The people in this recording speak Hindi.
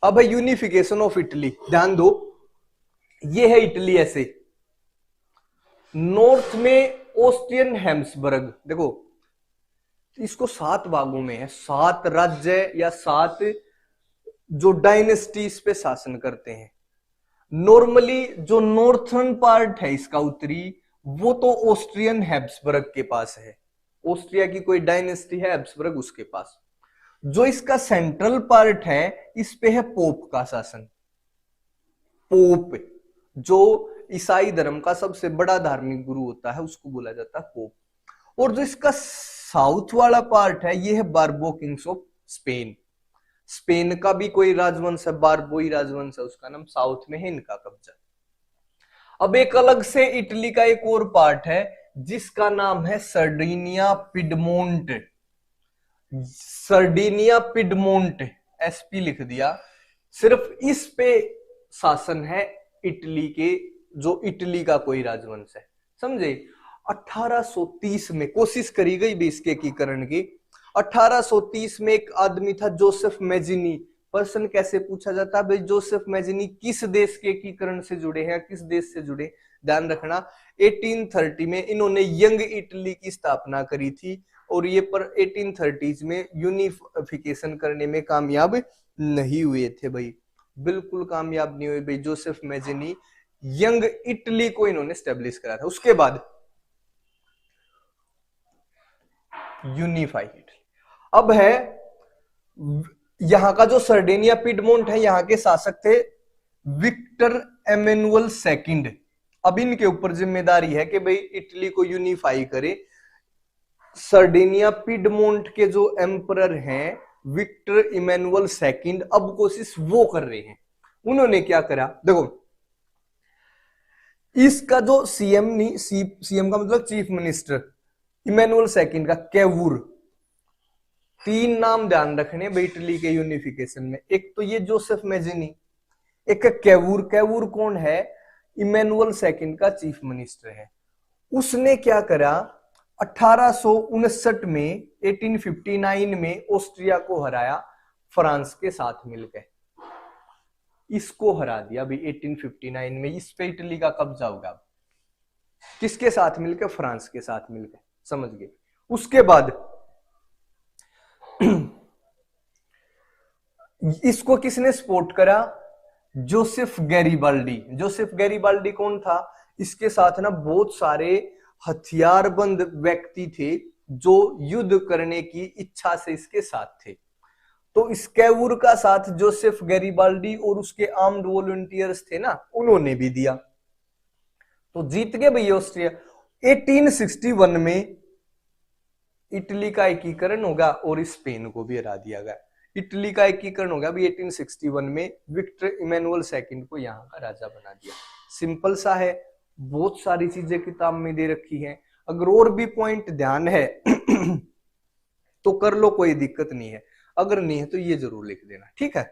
अब है यूनिफिकेशन ऑफ इटली, ध्यान दो, ये है इटली ऐसे, नॉर्थ में ऑस्ट्रियन हेम्सबर्ग, देखो इसको 7 भागों में है, 7 राज्य या 7 जो डायनेस्टी इस पे शासन करते हैं। नॉर्मली जो नॉर्थर्न पार्ट है इसका उत्तरी, वो तो ऑस्ट्रियन हैब्सबर्ग के पास है, ऑस्ट्रिया की कोई डायनेस्टी है हैब्सबर्ग उसके पास। जो इसका सेंट्रल पार्ट है इस पे है पोप का शासन, पोप जो ईसाई धर्म का सबसे बड़ा धार्मिक गुरु होता है उसको बोला जाता है पोप। और जो इसका साउथ वाला पार्ट है ये है बार्बो किंग्स ऑफ स्पेन, स्पेन का भी कोई राजवंश है, बार्बोई राजवंश है, उसका नाम साउथ में है इनका कब्जा। अब एक अलग से इटली का एक और पार्ट है जिसका नाम है Sardinia Piedmont, Sardinia Piedmont, SP लिख दिया, सिर्फ इस पे शासन है इटली के, जो इटली का कोई राजवंश है, समझे। 1830 में कोशिश करी गई भी इसके एकीकरण की। 1830 में एक आदमी था जोसेफ मैजिनी, पर्सन कैसे पूछा जाता है भाई, जोसेफ मैजिनी किस देश के एकीकरण से जुड़े हैं, किस देश से जुड़े, ध्यान रखना। 1830 में इन्होंने यंग इटली की स्थापना करी थी और ये पर 1830s में यूनिफिकेशन करने में कामयाब नहीं हुए थे भाई, बिल्कुल कामयाब नहीं हुए भाई। जोसेफ मैजिनी यंग इटली को इन्होंने स्टेब्लिश करा था, उसके बाद यूनिफाइड इटली। अब है यहां का जो सर्डेनिया पिडमोंट है, यहां के शासक थे विक्टर एमेनुअल सेकंड। अब इनके ऊपर जिम्मेदारी है कि भाई इटली को यूनिफाई करे। सर्डेनिया पिडमोंट के जो एम्परर हैं विक्टर इमेनुअल सेकंड, अब कोशिश वो कर रहे हैं। उन्होंने क्या करा, देखो इसका जो सीएम नहीं, सीएम का मतलब चीफ मिनिस्टर, इमेनुअल सेकंड का कैवूर, 3 नाम ध्यान रखने भाई इटली के यूनिफिकेशन में। एक तो ये जोसेफ मैजिनी, एक कैवूर, कैवूर कौन है, इमेनुअल सेकंड का चीफ मिनिस्टर है। उसने क्या करा, 1859 में 1859 में ऑस्ट्रिया को हराया फ्रांस के साथ मिलकर, इसको हरा दिया भाई 1859 में, इस पे इटली का कब्जा होगा। किसके साथ मिलकर, फ्रांस के साथ मिलकर, समझ गए। उसके बाद इसको किसने सपोर्ट करा, जोसेफ गैरीबाल्डी। जोसेफ गैरीबाल्डी कौन था, इसके साथ ना बहुत सारे हथियारबंद व्यक्ति थे जो युद्ध करने की इच्छा से इसके साथ थे। तो इस कैवूर का साथ जोसेफ गैरीबाल्डी और उसके आर्म्ड वॉलंटियर्स थे ना, उन्होंने भी दिया, तो जीत गए भैया ऑस्ट्रिया। 1861 में इटली का एकीकरण होगा और स्पेन को भी हरा दिया गया। इटली का एकीकरण होगा भी 1861 में, विक्टर इमेनुअल सेकंड को यहाँ का राजा बना दिया। सिंपल सा है, बहुत सारी चीजें किताब में दे रखी हैं, अगर और भी पॉइंट ध्यान है तो कर लो, कोई दिक्कत नहीं है, अगर नहीं है तो ये जरूर लिख देना, ठीक है।